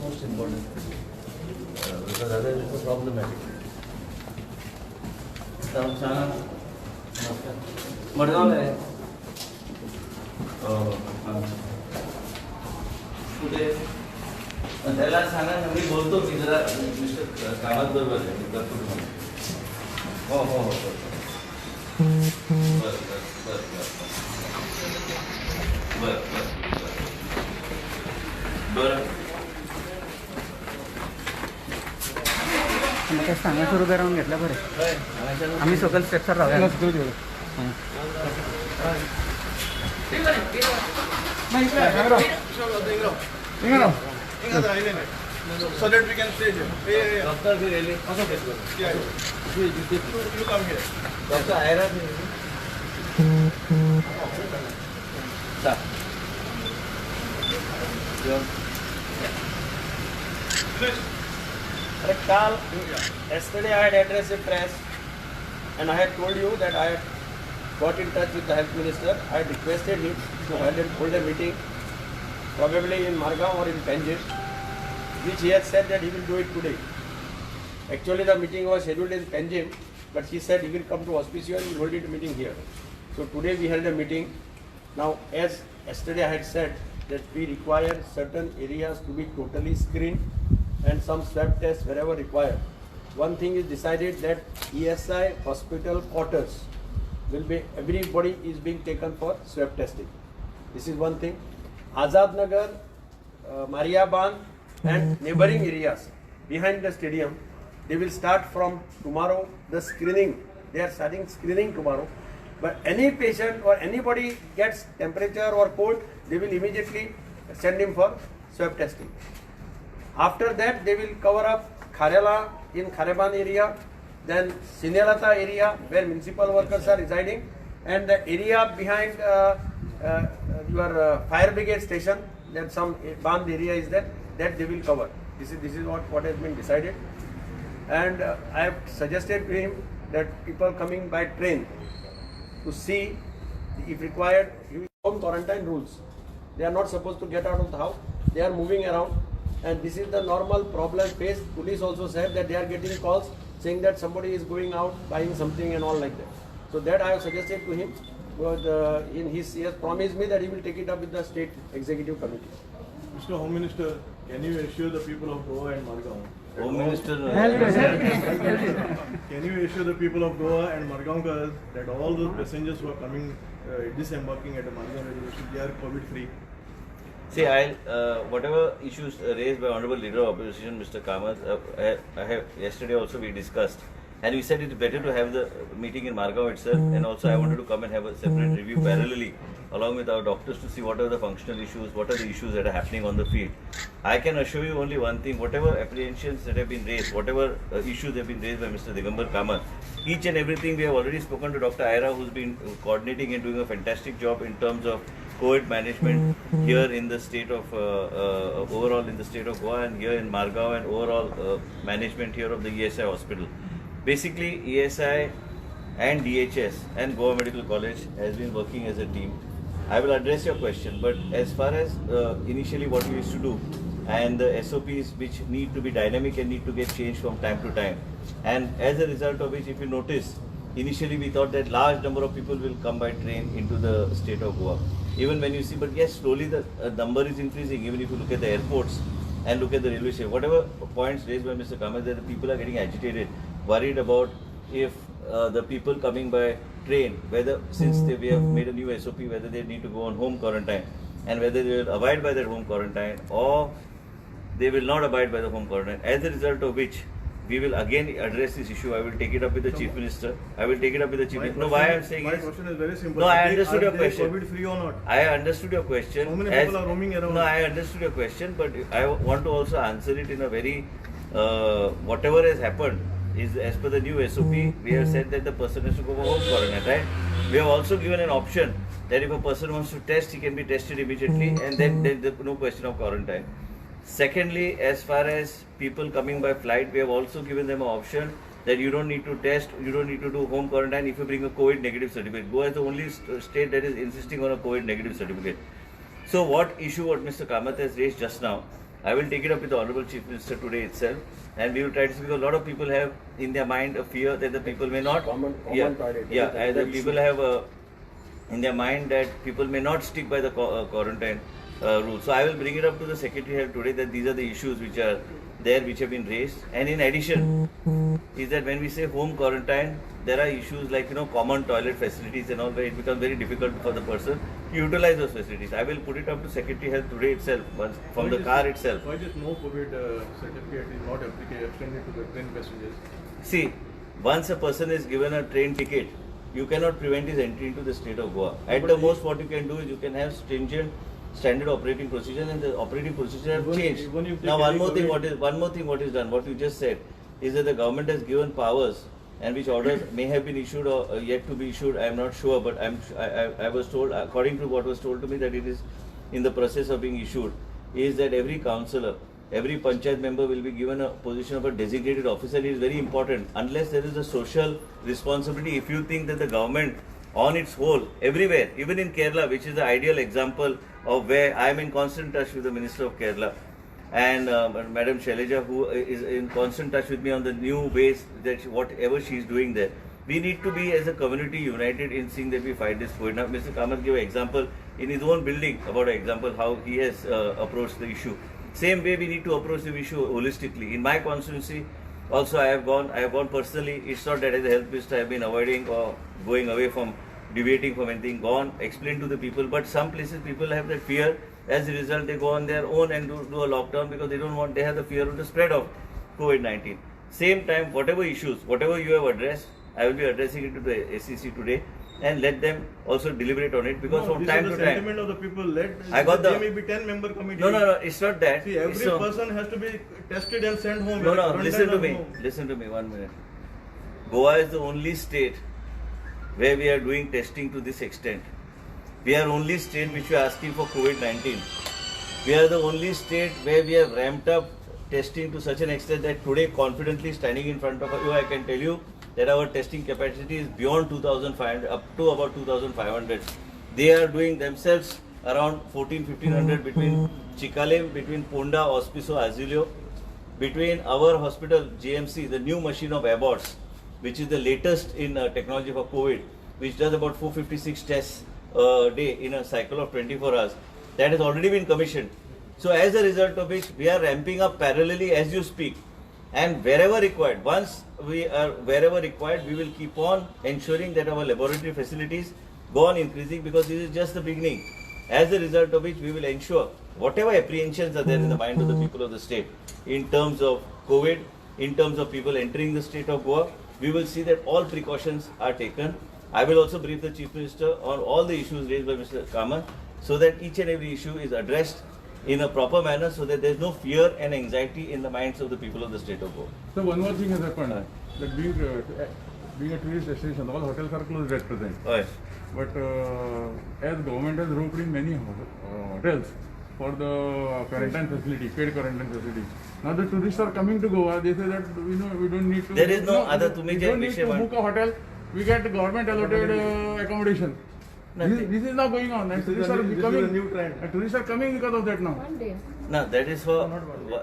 most important because otherwise it's problematic. Madgaon आहे कुठे त्याला सांगा ना मी बोलतो की जरा मिस्टर कामात बरोबर आहे मी करतो तुम्हाला हो हो हो बरं बरं बरं बरं बरं मग ते सांगा सुरू करून घेतलं बरं आम्ही सोकल स्टेप्सवर राहूया So that we can stay here. Yeah. Doctor भी really Yeah. You come here. Doctor Ayra भी sir Yesterday I had addressed the press and I had told you that I had got in touch with the health minister. I had requested him to hold a meeting probably in Margao or in Panjim, which he has said that he will do it today. Actually the meeting was scheduled in Panjim, but he said he will come to Auspicio and will hold it meeting here. So today we held a meeting. Now as yesterday I had said that we require certain areas to be totally screened and some swab tests wherever required. One thing is decided that ESI hospital quarters will be, everybody is being taken for swab testing. This is one thing. Azad Nagar, Mariaban and neighboring areas behind the stadium, they will start from tomorrow the screening. They are starting screening tomorrow. But any patient or anybody gets temperature or cold, they will immediately send him for swab testing. After that, they will cover up Kharela in Khareban area, then Sinelata area where municipal workers are residing, and the area behind your fire brigade station, that some Band area is there, that they will cover. This is what has been decided. And I have suggested to him that people coming by train to see, if required, home quarantine rules. They are not supposed to get out of the house. They are moving around. And this is the normal problem faced. Police also said that they are getting calls saying that somebody is going out buying something and all like that. So that I have suggested to him. But he has promised me that he will take it up with the state executive committee. Mr. Home Minister, can you assure the people of Goa and Margao? Home minister Can you assure the people of Goa and Margao that all those passengers who are coming, disembarking at the Margao railway station, they are COVID free? See, whatever issues raised by Honorable Leader of Opposition, Mr. Kamath, yesterday also we discussed. And we said it's better to have the meeting in Margao itself, and also I wanted to come and have a separate review parallelly along with our doctors to see what are the functional issues, what are the issues that are happening on the field. I can assure you only one thing, whatever apprehensions that have been raised, whatever issues have been raised by Mr. Digambar Kamath, each and everything we have already spoken to Dr. Aira, who's been coordinating and doing a fantastic job in terms of COVID management here in the state of, overall in the state of Goa and here in Margao, and overall management here of the ESI hospital. Basically, ESI and DHS and Goa Medical College has been working as a team. I will address your question, but as far as initially what we used to do and the SOPs which need to be dynamic and need to get changed from time to time, and as a result of which, if you notice, initially we thought that large number of people will come by train into the state of Goa. Even when you see, but yes, slowly the number is increasing. Even if you look at the airports and look at the railway station, whatever points raised by Mr. Kamath, that the people are getting agitated, worried about if the people coming by train, whether since we have made a new SOP, whether they need to go on home quarantine and whether they will abide by that home quarantine or they will not abide by the home quarantine. As a result of which, we will again address this issue. I will take it up with the Chief Minister. I will take it up with the Chief Minister. No, why I am saying my question is very simple. No, I understood your Are question. they COVID free or not? I understood your question. How many people are roaming around? No, I understood your question, but I want to also answer it in a very, whatever has happened is as per the new SOP, we have said that the person has to go for home quarantine, right? We have also given an option that if a person wants to test, he can be tested immediately and then there's no question of quarantine. Secondly, as far as people coming by flight, we have also given them an option that you don't need to test, you don't need to do home quarantine if you bring a COVID negative certificate. Goa is the only state that is insisting on a COVID negative certificate. So what Mr. Kamath has raised just now I will take it up with the Honorable Chief Minister today itself, and we will try to see, because a lot of people have in their mind a fear that the people may not. Common toilet. Yeah, and the people have in their mind that people may not stick by the quarantine rules. So I will bring it up to the Secretary Health today that these are the issues which are there, which have been raised. And in addition, is that when we say home quarantine, there are issues like, you know, common toilet facilities and all, where it becomes very difficult for the person to utilize those facilities. I will put it up to Secretary Health today itself, once from the car itself. Why just no COVID certificate is not extended to the train passengers? See, once a person is given a train ticket, you cannot prevent his entry into the state of Goa. At the most, what you can do is you can have stringent standard operating procedures, and the operating procedures have changed. Now, one more thing, what is done, what you just said, is that the government has given powers, and which orders may have been issued or yet to be issued. I am not sure, but I was told, according to what was told to me, that it is in the process of being issued. Is that every councillor, every panchayat member will be given a position of a designated officer. It is very important. Unless there is a social responsibility, if you think that the government on its whole, everywhere, even in Kerala, which is the ideal example of where I am in constant touch with the Minister of Kerala and Madam Shailaja, who is in constant touch with me on the new ways that whatever she is doing there. We need to be as a community united in seeing that we fight this COVID. Now, Mr. Kamath gave an example in his own building about an example how he has approached the issue. Same way we need to approach the issue holistically. In my constituency, also I have gone personally. It's not that as a health minister I have been avoiding or going away from debating from anything. Gone, explain to the people. But some places people have that fear. As a result, they go on their own and do a lockdown because they have the fear of the spread of COVID-19. Same time, whatever issues, whatever you have addressed, I will be addressing it to the SEC today, and let them also deliberate on it, because from time to time. The sentiment of the people. There may be 10-member committee. No, it's not that. See, every person has to be tested and sent home. No, listen to me. Listen to me 1 minute. Goa is the only state where we are doing testing to this extent. We are only state which we are asking for COVID-19. We are the only state where we have ramped up testing to such an extent that today, confidently standing in front of you, I can tell you that our testing capacity is beyond 2,500, up to about 2,500. They are doing themselves around 1,500 between Chikale, between Ponda, Auspiso, Azilio, between our hospital, GMC, the new machine of Abbott's, which is the latest in technology for COVID, which does about 456 tests a day in a cycle of 24 hours. That has already been commissioned. So as a result of which, we are ramping up parallelly as you speak. And wherever required, we will keep on ensuring that our laboratory facilities go on increasing, because this is just the beginning. As a result of which, we will ensure whatever apprehensions are there in the mind of the people of the state in terms of COVID, in terms of people entering the state of Goa, we will see that all precautions are taken. I will also brief the Chief Minister on all the issues raised by Mr. Kamath, so that each and every issue is addressed in a proper manner, so that there is no fear and anxiety in the minds of the people of the state of Goa. So one more thing has happened, that being a tourist destination, all hotels are closed at present. Right. But as government has roped in many hotels for the quarantine facility, paid quarantine facility. Now the tourists are coming to Goa, they say that we don't need to. There is no other. We don't need to book a hotel. We get government allotted accommodation. This is now going on, and tourists are becoming. This is a new trend. And tourists are coming because of that now. One day. No, that is for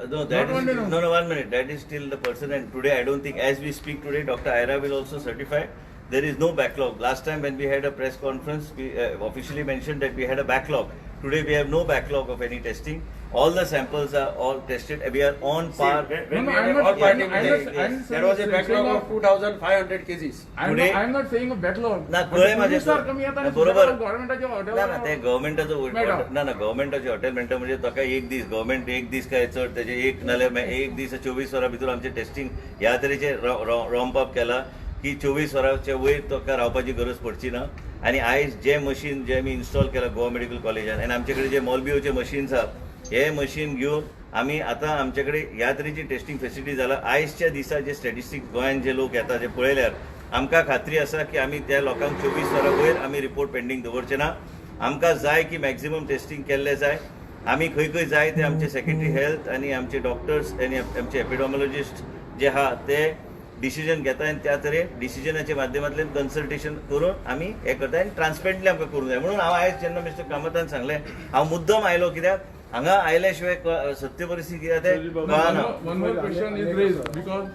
no. That is no. 1 minute. That is still the person, and today I don't think, as we speak today, Dr. Aira will also certify. There is no backlog. Last time when we had a press conference, we officially mentioned that we had a backlog. Today we have no backlog of any testing. All the samples are all tested. We are on par. When we had a all party meeting, there was a backlog of 2,500 cases. I'm not saying a backlog. ना But कळे the माझ्या tourists are coming आता आणि बरोबर गव्हर्नमेंटाच्या ना ना ते गव्हर्नमेंटाचं madam. ना गव्हर्नमेंटाचे हॉटेल म्हणटा म्हणजे ताका एक दीस गव्हर्नमेंट एक दीस काय चड त्याचे एक नाल्यार एक दीस 24 वरां भितर आमचे टेस्टिंग ह्या तरेचे रॉम्प अप केला की 24 वरांच्या वयर ताका रावपाची गरज पडची ना. आणि आयज जे मशीन जे आमी इन्स्टॉल केला गोवा मेडिकल कॉलेजान, आनी आमचे कडेन जे मॉलबिओचे मशीन्स आहा, हे मशीन घेवन आमी आतां आमचे कडेन ह्या तरेची टेस्टिंग फेसिलिटी जाला. आयजच्या दिसा जे स्टॅटिस्टिक्स गोंयान जे लोक येता जे पळयल्यार आमकां खात्री आसा की आमी त्या लोकांक 24 वरां वयर आमी रिपोर्ट पेंडींग दवरचे ना. आमकां जाय की मॅक्झिमम टेस्टिंग केल्लें जाय. आमी खंय खंय जाय ते आमचे सेक्रेटरी हेल्थ आनी आमचे डॉक्टर्स आनी आमचे एपिडॉमॉलॉजिस्ट जे आहा ते डिसिजन घेता, आनी त्या तरेन डिसिजनाच्या माध्यमांतल्यान कन्सल्टेशन करून आमी हें करता, आनी ट्रान्सपरंटली आमकां करूंक जाय. म्हणून हांव आयज जेन्ना मिस्टर कामतान सांगलें, हांव मुद्दम आयलो, कित्याक हांगा आयल्याशिवाय सत्य परिस्थिती कितें तें कळना. One more question is raised because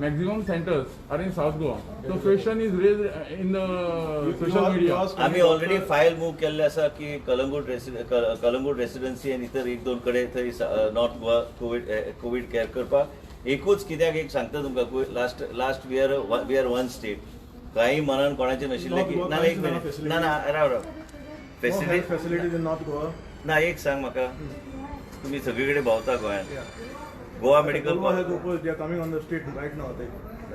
maximum centers are in South Goa. So question is raised in the social media. आम्ही ऑलरेडी फायल मूव केल्ले आसा की कलंगूट रेसिडेन्सी आनी इतर एक दोन कडेन थंय नॉर्थ गोवा कोविड केअर करपाक. एकूच कित्याक एक सांगता तुमकां last we are one state. काही मनान कोणाचें नाशिल्लें की ना एक मिनिट ना Rao facilities in North Goa. ना एक सांग म्हाका तुमी सगळे कडेन भोंवता गोंयांत. Goa medical Goa has opposed. They are coming on the street right now. They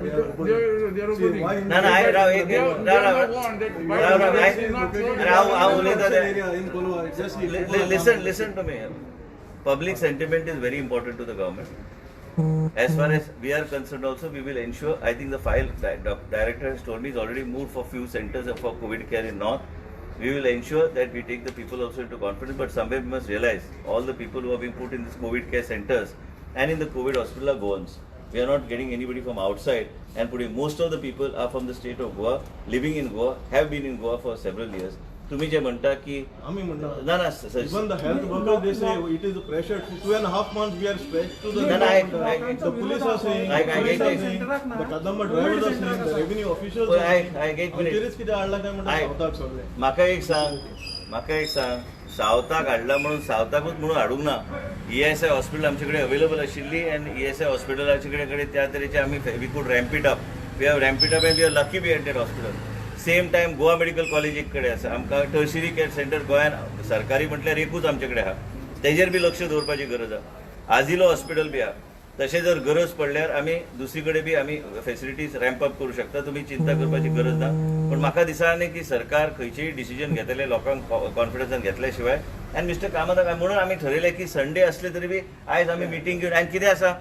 are opposing. They are See, opposing. why in ना एक They want that by Rav, the Rav, way, I- is not so- Rav, I will- Commercial area in Kolwa. Just listen to me. Public sentiment is very important to the government. As far as we are concerned also, we will ensure, I think the file director has told me is already moved for few centers for COVID care in North. We will ensure that we take the people also into confidence, but somewhere we must realize all the people who are being put in these COVID care centers and in the COVID hospital are Goans. We are not getting anybody from outside and putting, most of the people are from the state of Goa, living in Goa, have been in Goa for several years. तुम्ही जे म्हणता की आम्ही म्हणटा ना even the health workers they say it is a pressure. 2.5 months we are stretched to the No, no, the police are saying, I police get are it. saying, the Kadamba drivers are saying, the revenue officials Oh, are saying. I get it. आमचेरच कितें हाडला काय म्हणटा सावताक सगळे. म्हाका एक सांग सावथाक हाडला म्हणून सावथाकूच म्हणून हाडूंक ना. ESI हॉस्पिटल आमचे कडेन अवेलेबल आशिल्ली आनी ESI हॉस्पिटलाचे कडेन त्या तरेचे आमी we could ramp it up. We have ramp it up and we are lucky be at that hospital. Same time Goa medical college एक कडेन आसा. आमकां टर्शरी केअर सेंटर गोंयांत सरकारी म्हटल्यार एकूच आमचे कडेन आहा. तेजेर बी लक्ष दवरपाची गरज आहा. आजिलो हॉस्पिटल बी आहा. तशें जर गरज पडल्यार आमी दुसरी कडेन बी आमी फेसिलिटीज रॅम्प अप करूं शकता. तुमी चिंता करपाची गरज ना. पण म्हाका दिसना की सरकार खंयचेय डिसिजन घेतले लोकांक कॉन्फिडन्सान घेतल्या शिवाय. आनी मिस्टर कामत म्हणून आमी ठरयलें की संडे असले तरी बी आयज आमी मिटींग घेवन आनी कितें आसा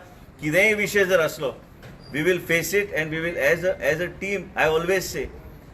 कितेंय विशय जर असलो we will face it and we will as a team. I always say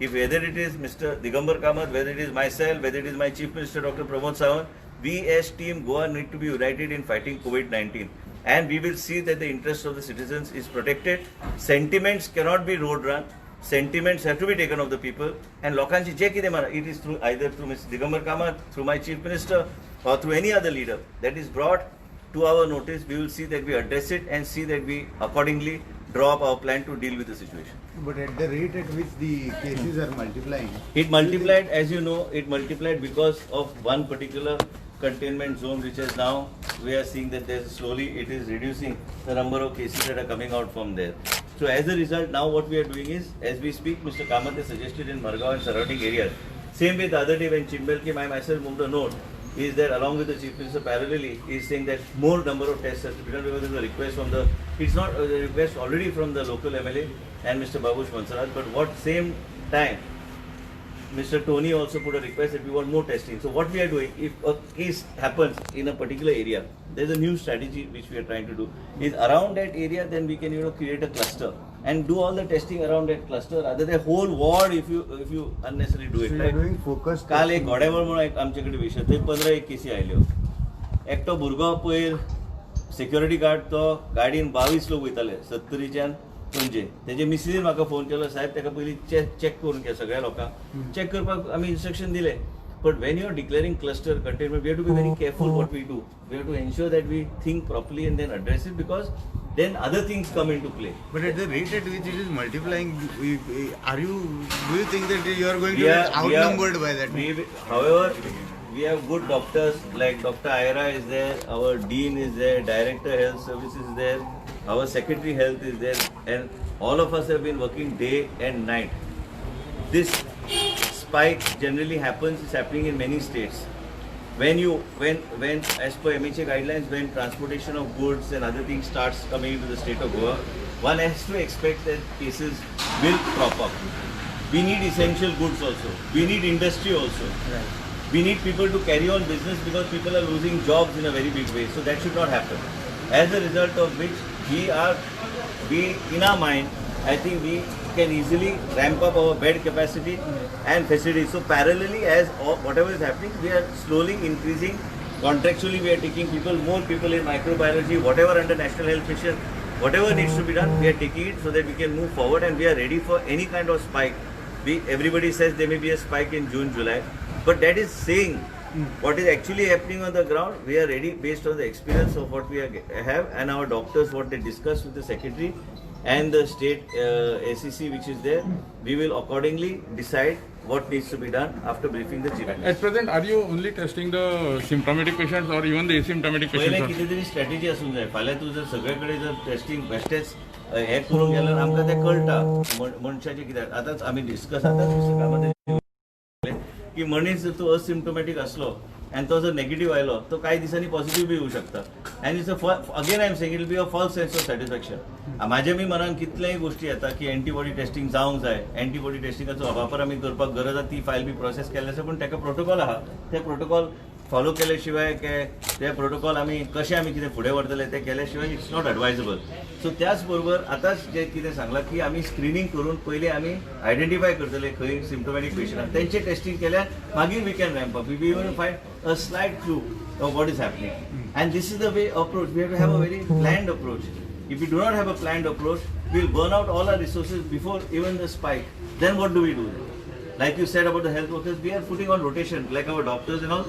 if whether it is Mr. Digambar Kamath, whether it is myself, whether it is my Chief Minister Dr. Pramod Sawant, we as team Goa need to be united in fighting COVID-19 and we will see that the interest of the citizens is protected. Sentiments cannot be road run. Sentiments have to be taken of the people and lokanchi je kide mara it is through either through Mr. Digambar Kamath, through my Chief Minister or through any other leader that is brought to our notice. We will see that we address it and see that we accordingly draw up our plan to deal with the situation. But at the rate at which the cases are multiplying, It multiplied, as you know, it multiplied because of one particular containment zone which is now, we are seeing that there's slowly it is reducing the number of cases that are coming out from there. So as a result, now what we are doing is, as we speak, Mr. Kamath has suggested in Margao and surrounding areas. Same way the other day when Chimbel came, I myself moved a note, is that along with the Chief Minister parallelly, is saying that more number of tests has to be done because there is a request from the, it's not a request already from the local MLA and Mr. Babush Mansaraj, but what same time, Mr. Tony also put a request that we want more testing. So what we are doing, if a case happens in a particular area, there is a new strategy which we are trying to do, is around that area then we can create a cluster and do all the testing around that cluster rather than whole ward if you unnecessarily do it. so you are doing focused. काल एक घोड्यावर म्हणून एक आमचे कडेन विशय थंय 15 केसी आयल्यो. एकटो भुरगो पयर सिक्युरिटी गार्ड तो गाडयेन 22 लोक वयताले 70च्यान 50. तेजे मिसिसीन म्हाका फोन केलो साहेब ताका पयलीं चॅक करून घे सगळ्या लोकांक. चॅक करपाक आमी इन्स्ट्रक्शन दिले. But when you are declaring cluster containment, we have to be very careful what we do. We have to ensure that we think properly and then address it because then other things come into play. But at the rate at which it is multiplying, do you think that you are going to We be are- outnumbered by that? However, we have good doctors like Dr. Aira is there, our dean is there, director health services is there, our secretary health is there, and all of us have been working day and night. This spike generally happens, is happening in many states. When as per MHA guidelines, when transportation of goods and other things starts coming into the state of Goa, one has to expect that cases will crop up. We need essential goods also. We need industry also. Right. We need people to carry on business because people are losing jobs in a very big way. So that should not happen. As a result of which, we in our mind, I think we can easily ramp up our bed capacity and facilities. So parallelly, as whatever is happening, we are slowly increasing. Contractually, we are taking more people in microbiology, whatever under National Health Mission, whatever needs to be done, we are taking it so that we can move forward and we are ready for any kind of spike. Everybody says there may be a spike in June, July, but that is saying What is actually happening on the ground, we are ready based on the experience of what we have and our doctors, what they discuss with the secretary and the state SEC which is there. We will accordingly decide what needs to be done after briefing the chief minister. At present, are you only testing the symptomatic patients or even the asymptomatic पहिले patients? किती तरी strategy असून जाय. फाल्यां तूं जर सगळेकडे जर testing बेस्टेच हे करून गेल्यार आमकां तें कळटा मनशाचें कित्याक आतांच आमी डिस्कस आतां की मनीस जर तो असिम्टोमॅटिक असलो आणि तो जर नेगेटिव्ह आयलो तो काही दिसांनी पॉझिटिव्ह बी येऊ शकता and it's again I am saying it be a false sense of satisfaction. म्हाज्या मी मनान कितलेय गोष्टी येता की एंटीबॉडी टेस्टिंग जावंक जाय, एंटीबॉडी टेस्टिंगाचो वापर आमी करपाक गरज आसा ती फायल बी प्रोसेस केल्ले आसा, पण ताका प्रोटोकॉल आहा ते प्रोटोकॉल फॉलो केले शिवाय ते प्रोटोकॉल आमी कशें आमी कितें फुडें व्हरतले ते केल्या शिवाय इट्स नॉट एडवायजेबल. सो त्याच बरोबर आतांच जे कितें सांगलां की आमी स्क्रिनींग करून पयलीं आमी आयडेंटिफाय करतले खंय सिम्टोमॅटीक पेशंट आसा तेंचे टेस्टिंग केल्यार मागीर we can ramp up. We will find a slight clue of what is happening and this is the way approach. We have to have a very planned approach. If we do not have a planned approach, we'll burn out all our resources before even the spike. Then what do we do? Like you said about the health workers, we are putting on rotation, like our doctors and all.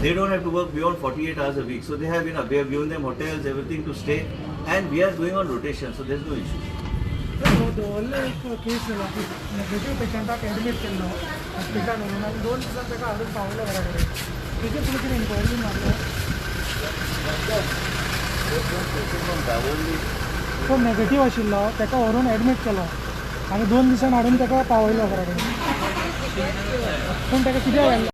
They don't have to work beyond 48 hours a week. So they have enough. We have given them hotels, everything to stay. And we are going on rotation, so there's no issue. व्हडले एक case झाला की negative पेशंटाक admit केल्लो हॉस्पिटलान व्हरून आनी 2 दिसांक ताका हाडून पावलो घरा कडेन. तेजे फुडें कितें इन्क्वायरी मारलो तो नेगेटिव्ह आशिल्लो ताका व्हरून एडमीट केलो आनी 2 दिसान हाडून ताका पावयलो घरा कडेन. पूण ताका कितें